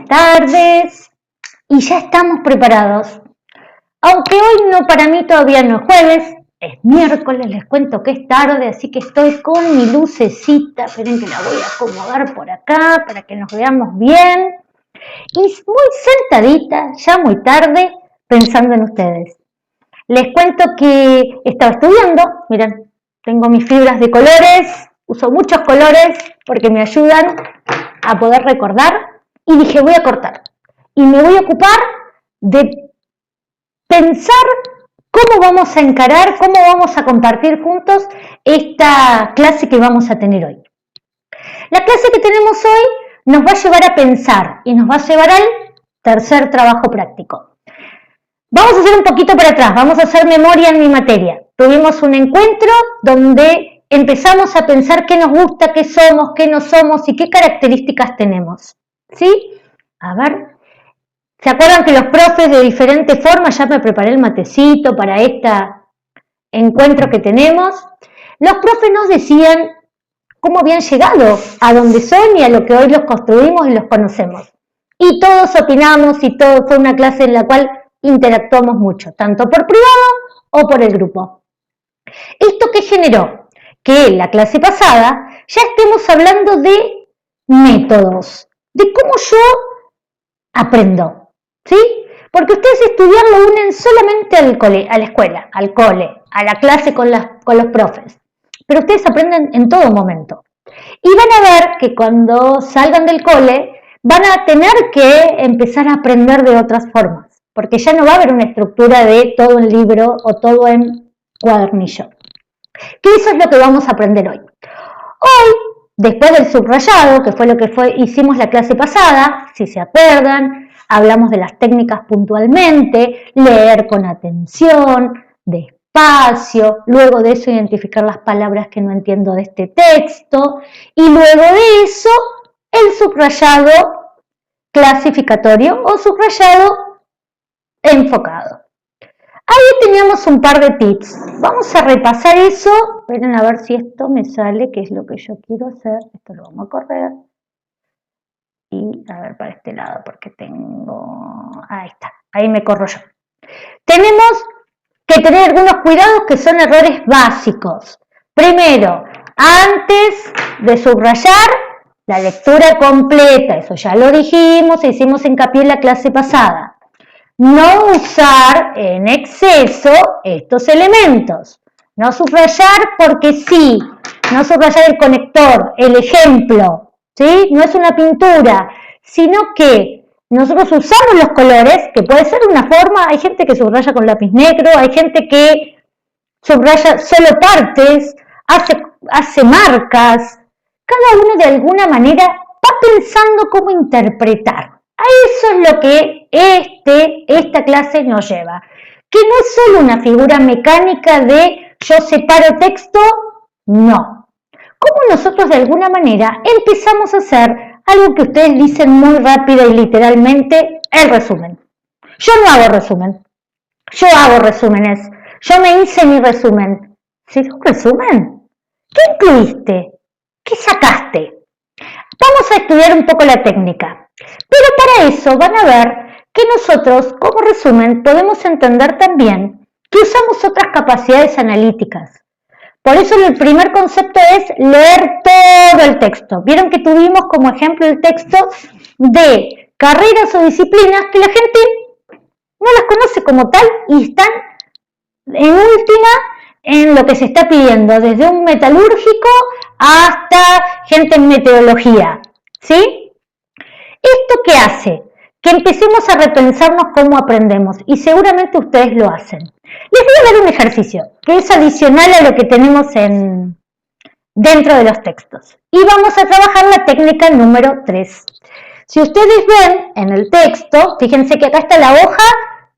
tardes y ya estamos preparados. Aunque hoy no, para mí todavía no es jueves, es miércoles, les cuento que es tarde, así que estoy con mi lucecita, esperen que la voy a acomodar por acá para que nos veamos bien. Y muy sentadita, ya muy tarde, pensando en ustedes. Les cuento que estaba estudiando, miren, tengo mis fibras de colores, uso muchos colores porque me ayudan a poder recordar y dije voy a cortar y me voy a ocupar de pensar cómo vamos a encarar, cómo vamos a compartir juntos esta clase que vamos a tener hoy. La clase que tenemos hoy nos va a llevar a pensar y nos va a llevar al tercer trabajo práctico. Vamos a hacer un poquito para atrás, vamos a hacer memoria en mi materia. Tuvimos un encuentro donde empezamos a pensar qué nos gusta, qué somos, qué no somos y qué características tenemos. ¿Sí? A ver, ¿se acuerdan que los profes de diferentes formas, ya me preparé el matecito para este encuentro que tenemos? Los profes nos decían cómo habían llegado a donde son y a lo que hoy los construimos y los conocemos. Y todos opinamos y todo fue una clase en la cual interactuamos mucho, tanto por privado o por el grupo. ¿Esto qué generó? Que en la clase pasada ya estemos hablando de métodos, de cómo yo aprendo, ¿sí? Porque ustedes estudiar lo unen solamente al cole, a la escuela, al cole, a la clase con los profes, pero ustedes aprenden en todo momento. Y van a ver que cuando salgan del cole van a tener que empezar a aprender de otras formas, porque ya no va a haber una estructura de todo en libro o todo en cuadernillo. Que eso es lo que vamos a aprender hoy. Hoy, después del subrayado, que fue lo que hicimos la clase pasada, si se acuerdan, hablamos de las técnicas puntualmente, leer con atención, despacio, luego de eso identificar las palabras que no entiendo de este texto, y luego de eso el subrayado clasificatorio o subrayado enfocado. Ahí teníamos un par de tips. Vamos a repasar eso. Esperen a ver si esto me sale, que es lo que yo quiero hacer. Esto lo vamos a correr. Y a ver para este lado, porque tengo... Ahí está, ahí me corro yo. Tenemos que tener algunos cuidados que son errores básicos. Primero, antes de subrayar, la lectura completa. Eso ya lo dijimos e hicimos hincapié en la clase pasada. No usar en exceso estos elementos. No subrayar porque sí. No subrayar el conector, el ejemplo. ¿Sí? No es una pintura, sino que nosotros usamos los colores, que puede ser una forma. Hay gente que subraya con lápiz negro, hay gente que subraya solo partes, hace marcas. Cada uno de alguna manera va pensando cómo interpretar. A eso es lo que esta clase nos lleva, que no es solo una figura mecánica de yo separo texto, no. Como nosotros de alguna manera empezamos a hacer algo que ustedes dicen muy rápida y literalmente, el resumen. Yo no hago resumen, yo hago resúmenes, yo me hice mi resumen. ¿Sí? ¿Un resumen? ¿Qué incluiste? ¿Qué sacaste? Vamos a estudiar un poco la técnica. Pero para eso van a ver que nosotros, como resumen, podemos entender también que usamos otras capacidades analíticas. Por eso el primer concepto es leer todo el texto. Vieron que tuvimos como ejemplo el texto de carreras o disciplinas que la gente no las conoce como tal y están en última en lo que se está pidiendo, desde un metalúrgico hasta gente en meteorología, ¿sí? ¿Esto qué hace? Que empecemos a repensarnos cómo aprendemos y seguramente ustedes lo hacen. Les voy a dar un ejercicio que es adicional a lo que tenemos dentro de los textos. Y vamos a trabajar la técnica número 3. Si ustedes ven en el texto, fíjense que acá está la hoja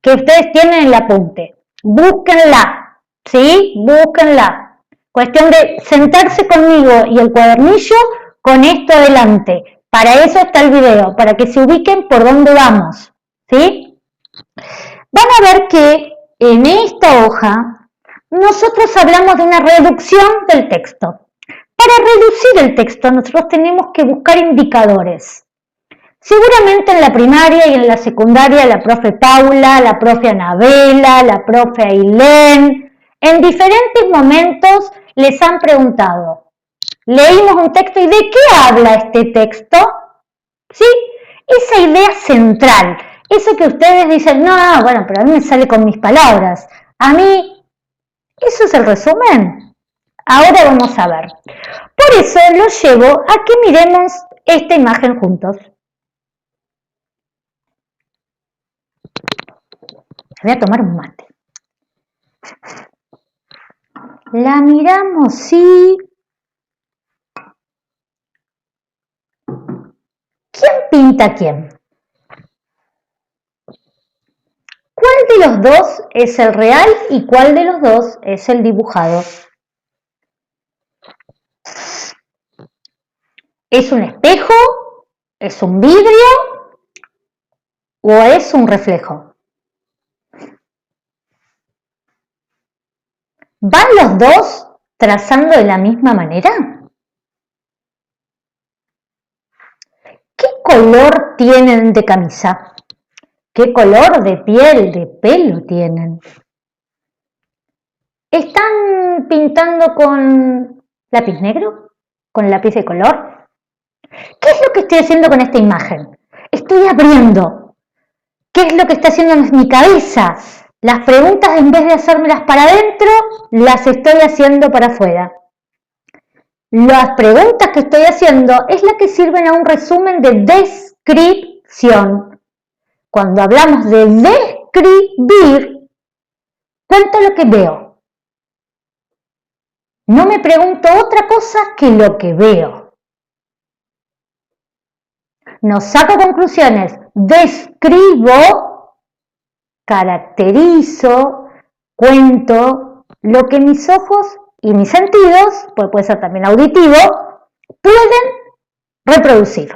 que ustedes tienen en el apunte. Búsquenla, ¿sí? Búsquenla. Cuestión de sentarse conmigo y el cuadernillo con esto adelante. Para eso está el video, para que se ubiquen por dónde vamos, ¿sí? Van a ver que en esta hoja nosotros hablamos de una reducción del texto. Para reducir el texto nosotros tenemos que buscar indicadores. Seguramente en la primaria y en la secundaria la profe Paula, la profe Anabela, la profe Ailén, en diferentes momentos les han preguntado, leímos un texto y ¿de qué habla este texto? ¿Sí? Esa idea central, eso que ustedes dicen, no, bueno, pero a mí me sale con mis palabras, a mí, eso es el resumen. Ahora vamos a ver. Por eso los llevo a que miremos esta imagen juntos. Voy a tomar un mate. La miramos, sí. ¿Quién pinta a quién? ¿Cuál de los dos es el real y cuál de los dos es el dibujado? ¿Es un espejo? ¿Es un vidrio? ¿O es un reflejo? ¿Van los dos trazando de la misma manera? ¿Qué color tienen de camisa? ¿Qué color de piel, de pelo tienen? ¿Están pintando con lápiz negro? ¿Con lápiz de color? ¿Qué es lo que estoy haciendo con esta imagen? Estoy abriendo. ¿Qué es lo que está haciendo en mi cabeza? Las preguntas, en vez de hacérmelas para adentro, las estoy haciendo para afuera. Las preguntas que estoy haciendo es la que sirven a un resumen de descripción. Cuando hablamos de describir, cuento lo que veo. No me pregunto otra cosa que lo que veo. No saco conclusiones, describo, caracterizo, cuento lo que mis ojos y mis sentidos, pues puede ser también auditivo, pueden reproducir.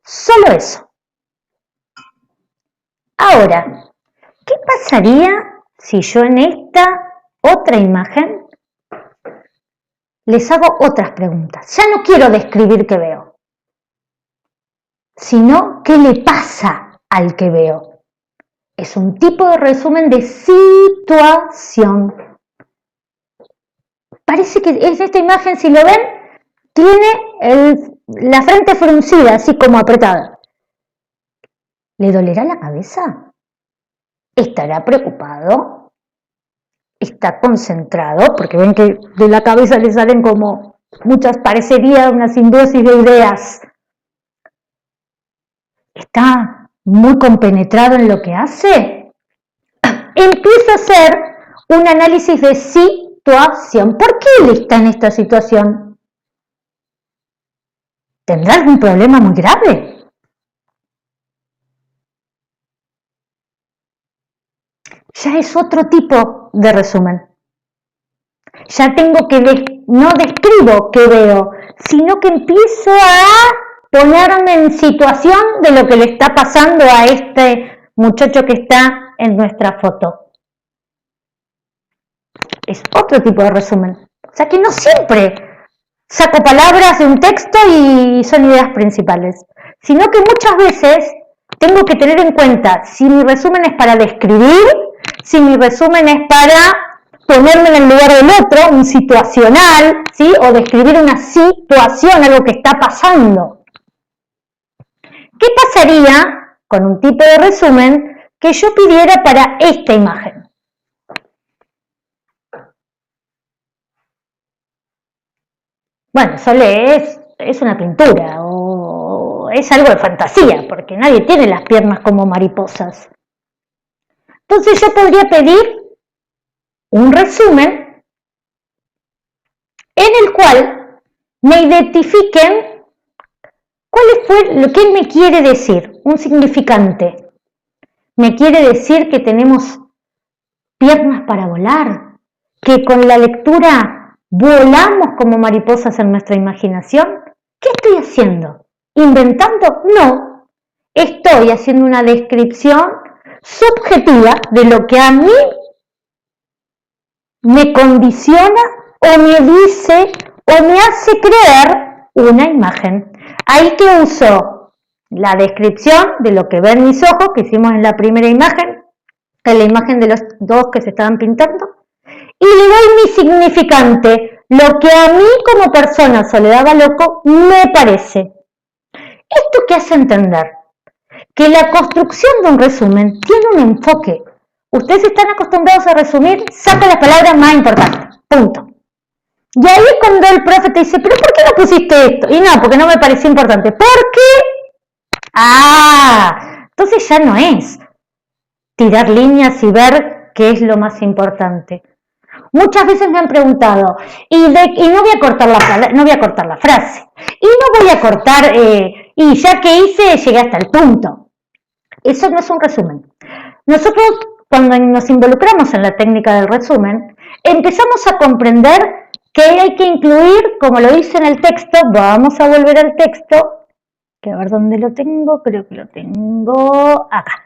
Solo eso. Ahora, ¿qué pasaría si yo en esta otra imagen les hago otras preguntas? Ya no quiero describir qué veo, sino qué le pasa al que veo. Es un tipo de resumen de situación. Parece que en esta imagen, si lo ven, tiene la frente fruncida, así como apretada. ¿Le dolerá la cabeza? ¿Estará preocupado? ¿Está concentrado? Porque ven que de la cabeza le salen como muchas, parecería una simbiosis de ideas. ¿Está muy compenetrado en lo que hace? Empieza a hacer un análisis de situación. ¿Por qué él está en esta situación? ¿Tendrá algún problema muy grave? Ya es otro tipo de resumen. Ya tengo que, no describo qué veo, sino que empiezo a ponerme en situación de lo que le está pasando a este muchacho que está en nuestra foto. Es otro tipo de resumen. O sea que no siempre saco palabras de un texto y son ideas principales, sino que muchas veces tengo que tener en cuenta si mi resumen es para describir, si mi resumen es para ponerme en el lugar del otro, un situacional, ¿sí? O describir una situación, algo que está pasando. ¿Qué pasaría con un tipo de resumen que yo pidiera para esta imagen? Bueno, solo es una pintura o es algo de fantasía, porque nadie tiene las piernas como mariposas. Entonces yo podría pedir un resumen en el cual me identifiquen cuál fue lo que él me quiere decir, un significante. Me quiere decir que tenemos piernas para volar, que con la lectura volamos como mariposas en nuestra imaginación. ¿Qué estoy haciendo? ¿Inventando? No. Estoy haciendo una descripción subjetiva de lo que a mí me condiciona o me dice o me hace creer una imagen. Ahí que uso la descripción de lo que ven mis ojos, que hicimos en la primera imagen, en la imagen de los dos que se estaban pintando, y le doy mi significante, lo que a mí como persona Soledad Baloco me parece. ¿Esto qué hace entender? Que la construcción de un resumen tiene un enfoque. Ustedes están acostumbrados a resumir, saca las palabras más importantes, punto. Y ahí es cuando el profe te dice, ¿pero por qué no pusiste esto? Y no, porque no me pareció importante. ¿Por qué? Entonces ya no es tirar líneas y ver qué es lo más importante. Muchas veces me han preguntado, y no voy a cortar la frase, y no voy a cortar, y ya que hice, llegué hasta el punto. Eso no es un resumen. Nosotros, cuando nos involucramos en la técnica del resumen, empezamos a comprender que hay que incluir, como lo dice en el texto, vamos a volver al texto, que a ver dónde lo tengo, creo que lo tengo acá.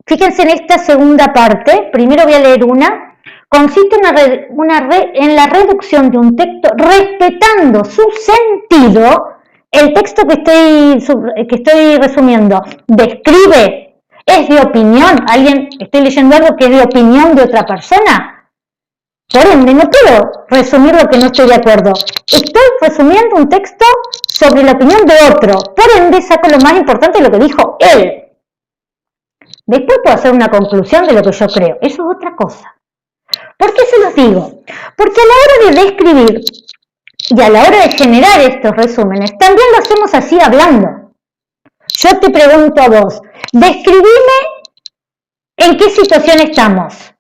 Fíjense en esta segunda parte, primero voy a leer una, consiste en la reducción de un texto respetando su sentido. El texto que estoy resumiendo describe, es de opinión, estoy leyendo algo que es de opinión de otra persona. Por ende, no quiero resumir lo que no estoy de acuerdo. Estoy resumiendo un texto sobre la opinión de otro. Por ende, saco lo más importante de lo que dijo él. Después puedo hacer una conclusión de lo que yo creo. Eso es otra cosa. ¿Por qué se los digo? Porque a la hora de describir y a la hora de generar estos resúmenes, también lo hacemos así hablando. Yo te pregunto a vos, describime en qué situación estamos.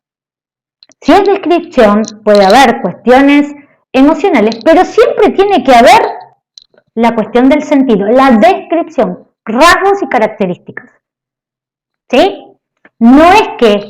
Si es descripción, puede haber cuestiones emocionales, pero siempre tiene que haber la cuestión del sentido, la descripción, rasgos y características. ¿Sí? No es que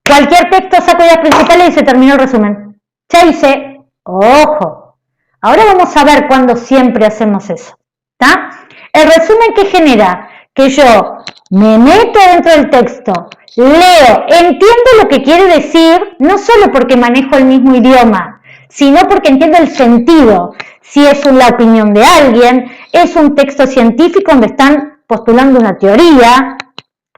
cualquier texto saco ideas principales y se terminó el resumen. Ya hice, ojo. Ahora vamos a ver cuándo siempre hacemos eso. ¿Está? El resumen que genera que yo me meto dentro del texto, leo, entiendo lo que quiere decir, no solo porque manejo el mismo idioma, sino porque entiendo el sentido. Si es la opinión de alguien, es un texto científico donde están postulando una teoría,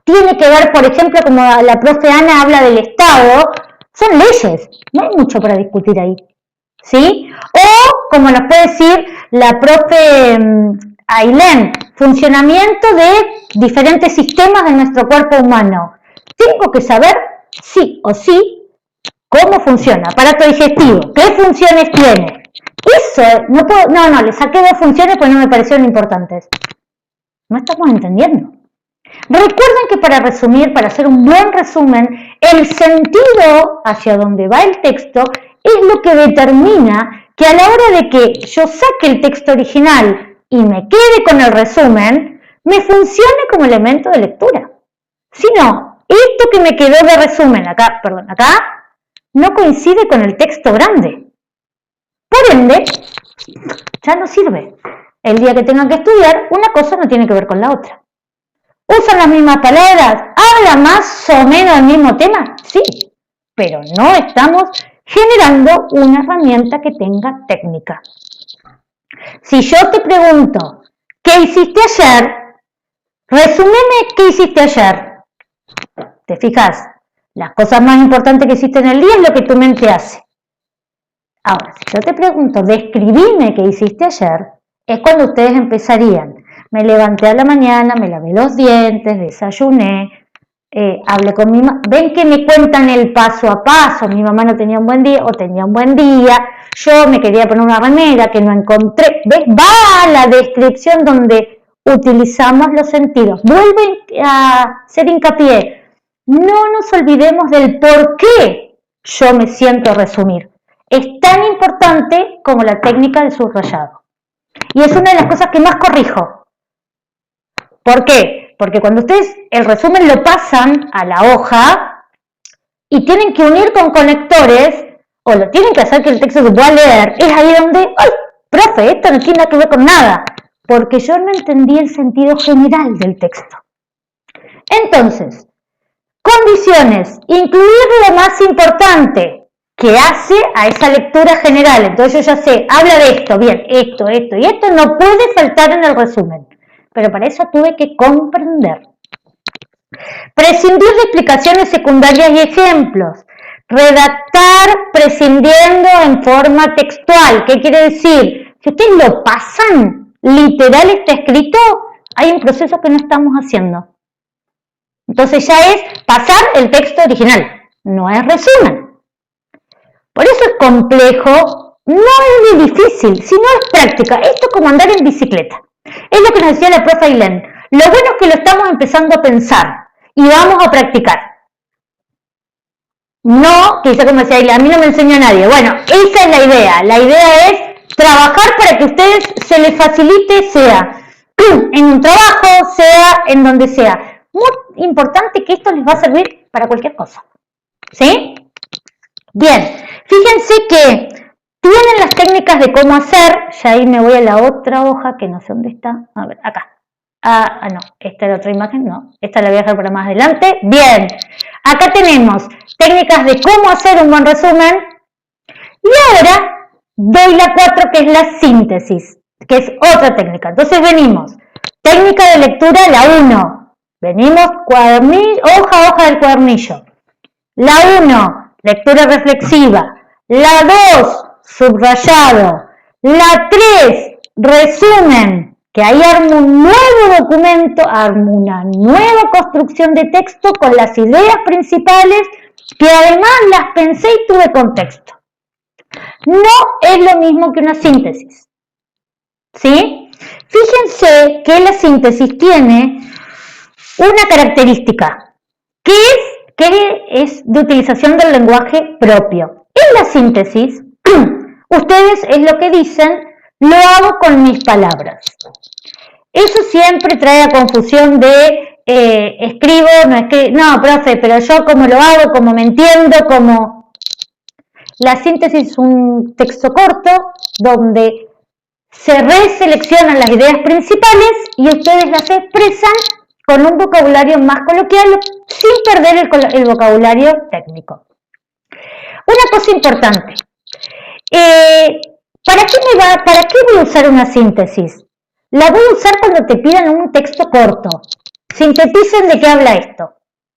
tiene que ver, por ejemplo, como la profe Ana habla del Estado, son leyes, no hay mucho para discutir ahí, ¿sí? O, como nos puede decir la profe Ailén, funcionamiento de diferentes sistemas de nuestro cuerpo humano. Tengo que saber, sí o sí, cómo funciona, aparato digestivo, qué funciones tiene. Eso, no, le saqué 2 funciones porque no me parecieron importantes. No estamos entendiendo. Recuerden que para resumir, para hacer un buen resumen, el sentido hacia donde va el texto es lo que determina que a la hora de que yo saque el texto original y me quede con el resumen, me funcione como elemento de lectura. Si no, esto que me quedó de resumen acá, no coincide con el texto grande. Por ende, ya no sirve. El día que tengan que estudiar, una cosa no tiene que ver con la otra. ¿Usan las mismas palabras? ¿Habla más o menos del mismo tema? Sí, pero no estamos generando una herramienta que tenga técnica. Si yo te pregunto, ¿qué hiciste ayer? Resúmeme qué hiciste ayer. ¿Te fijas? Las cosas más importantes que hiciste en el día es lo que tu mente hace. Ahora, si yo te pregunto, describime qué hiciste ayer, es cuando ustedes empezarían. Me levanté a la mañana, me lavé los dientes, desayuné, hablé con mi mamá. Ven que me cuentan el paso a paso. Mi mamá no tenía un buen día o tenía un buen día. Yo me quería poner una remera que no encontré. ¿Ves? Va a la descripción donde utilizamos los sentidos. Vuelven a hacer hincapié. No nos olvidemos del por qué yo me siento a resumir. Es tan importante como la técnica del subrayado. Y es una de las cosas que más corrijo. ¿Por qué? Porque cuando ustedes el resumen lo pasan a la hoja y tienen que unir con conectores o lo tienen que hacer que el texto se pueda leer, es ahí donde, ¡ay, profe, esto no tiene nada que ver con nada! Porque yo no entendí el sentido general del texto. Entonces, condiciones, incluir lo más importante que hace a esa lectura general. Entonces yo ya sé, habla de esto, bien, esto y esto no puede faltar en el resumen. pero para eso tuve que comprender. Prescindir de explicaciones secundarias y ejemplos. Redactar prescindiendo en forma textual. ¿Qué quiere decir? Si ustedes lo pasan, literal está escrito, hay un proceso que no estamos haciendo. Entonces ya es pasar el texto original, no es resumen. Por eso es complejo, no es ni difícil, sino es práctica. Esto es como andar en bicicleta. Es lo que nos decía la profe Ailén. Lo bueno es que lo estamos empezando a pensar y vamos a practicar. No, quizá como decía Ailén, a mí no me enseña nadie. Bueno, esa es la idea. La idea es trabajar para que a ustedes se les facilite, sea en un trabajo, sea en donde sea. Muy importante que esto les va a servir para cualquier cosa. ¿Sí? Bien, fíjense que tienen las técnicas de cómo hacer, ya ahí me voy a la otra hoja que no sé dónde está, a ver, acá. No, esta es la otra imagen, no, esta la voy a dejar para más adelante. Bien, acá tenemos técnicas de cómo hacer un buen resumen y ahora doy la 4 que es la síntesis, que es otra técnica. Entonces venimos, técnica de lectura la 1, venimos hoja a hoja del cuadernillo. La 1, lectura reflexiva. La 2, subrayado. La 3, resumen, que ahí armo un nuevo documento, armo una nueva construcción de texto con las ideas principales que además las pensé y tuve contexto. No es lo mismo que una síntesis. ¿Sí? Fíjense que la síntesis tiene una característica, que es de utilización del lenguaje propio. En la síntesis, ustedes es lo que dicen, lo hago con mis palabras. Eso siempre trae a confusión de escribo, no, profe, pero yo cómo lo hago, cómo me entiendo, cómo... La síntesis es un texto corto donde se reseleccionan las ideas principales y ustedes las expresan con un vocabulario más coloquial sin perder el vocabulario técnico. Una cosa importante, ¿para qué voy a usar una síntesis? La voy a usar cuando te pidan un texto corto. Sinteticen de qué habla esto.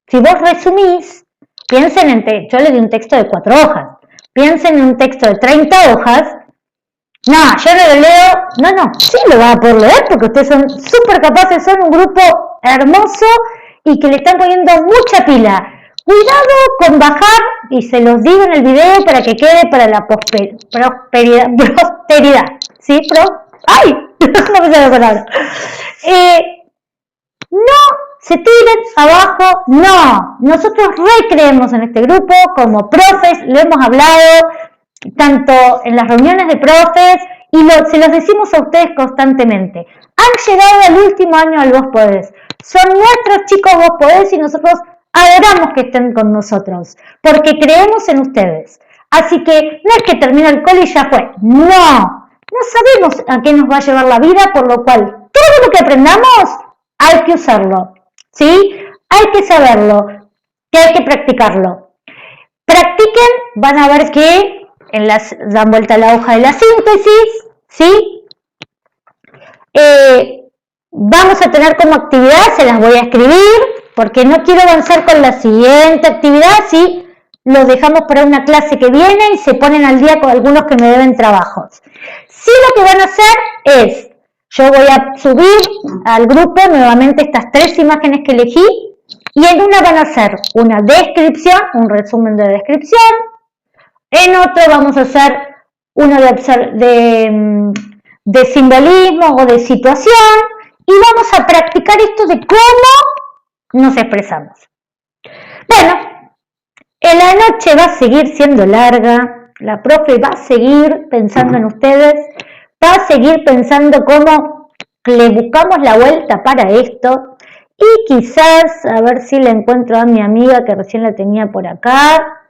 Si vos resumís, piensen yo les di un texto de 4 hojas, piensen en un texto de 30 hojas, no, yo no lo leo, no, sí lo van a poder leer porque ustedes son súper capaces, son un grupo hermoso y que le están poniendo mucha pila. Cuidado con bajar, y se los digo en el video para que quede para la posteridad, ¿sí? ¡Ay! No me sale la palabra. No se tiren abajo, no. Nosotros recreemos en este grupo, como profes, lo hemos hablado, tanto en las reuniones de profes, y se los decimos a ustedes constantemente. Han llegado al último año del Vos Podés. Son nuestros chicos Vos Podés y nosotros adoramos que estén con nosotros, porque creemos en ustedes. Así que no es que termina el cole y ya fue. No sabemos a qué nos va a llevar la vida, por lo cual todo lo que aprendamos hay que usarlo, ¿sí? Hay que saberlo, que hay que practicarlo. Practiquen, van a ver que dan vuelta a la hoja de la síntesis, ¿sí? Vamos a tener como actividad, se las voy a escribir, porque no quiero avanzar con la siguiente actividad, ¿sí? Lo dejamos para una clase que viene y se ponen al día con algunos que me deben trabajos. Sí, lo que van a hacer es, yo voy a subir al grupo nuevamente estas 3 imágenes que elegí, y en una van a hacer una descripción, un resumen de descripción, en otro vamos a hacer uno de simbolismo o de situación, y vamos a practicar esto de cómo nos expresamos. Bueno, en la noche va a seguir siendo larga, la profe va a seguir pensando en ustedes, va a seguir pensando cómo le buscamos la vuelta para esto, y quizás, a ver si le encuentro a mi amiga que recién la tenía por acá,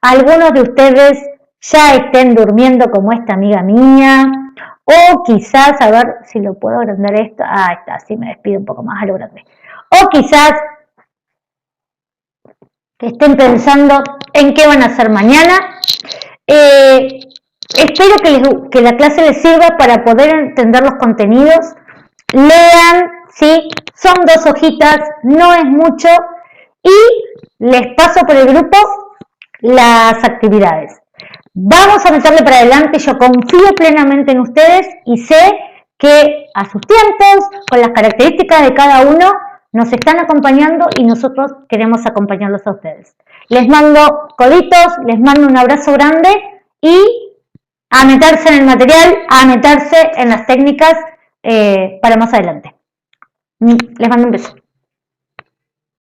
algunos de ustedes ya estén durmiendo como esta amiga mía, o quizás, a ver si lo puedo agrandar esto, está, así me despido un poco más a lo grande, o quizás que estén pensando en qué van a hacer mañana. Espero que la clase les sirva para poder entender los contenidos. Lean, ¿sí? Son 2 hojitas, no es mucho, y les paso por el grupo las actividades. Vamos a meterle para adelante, yo confío plenamente en ustedes y sé que a sus tiempos, con las características de cada uno, nos están acompañando y nosotros queremos acompañarlos a ustedes. Les mando coditos, les mando un abrazo grande y a meterse en el material, a meterse en las técnicas para más adelante. Les mando un beso.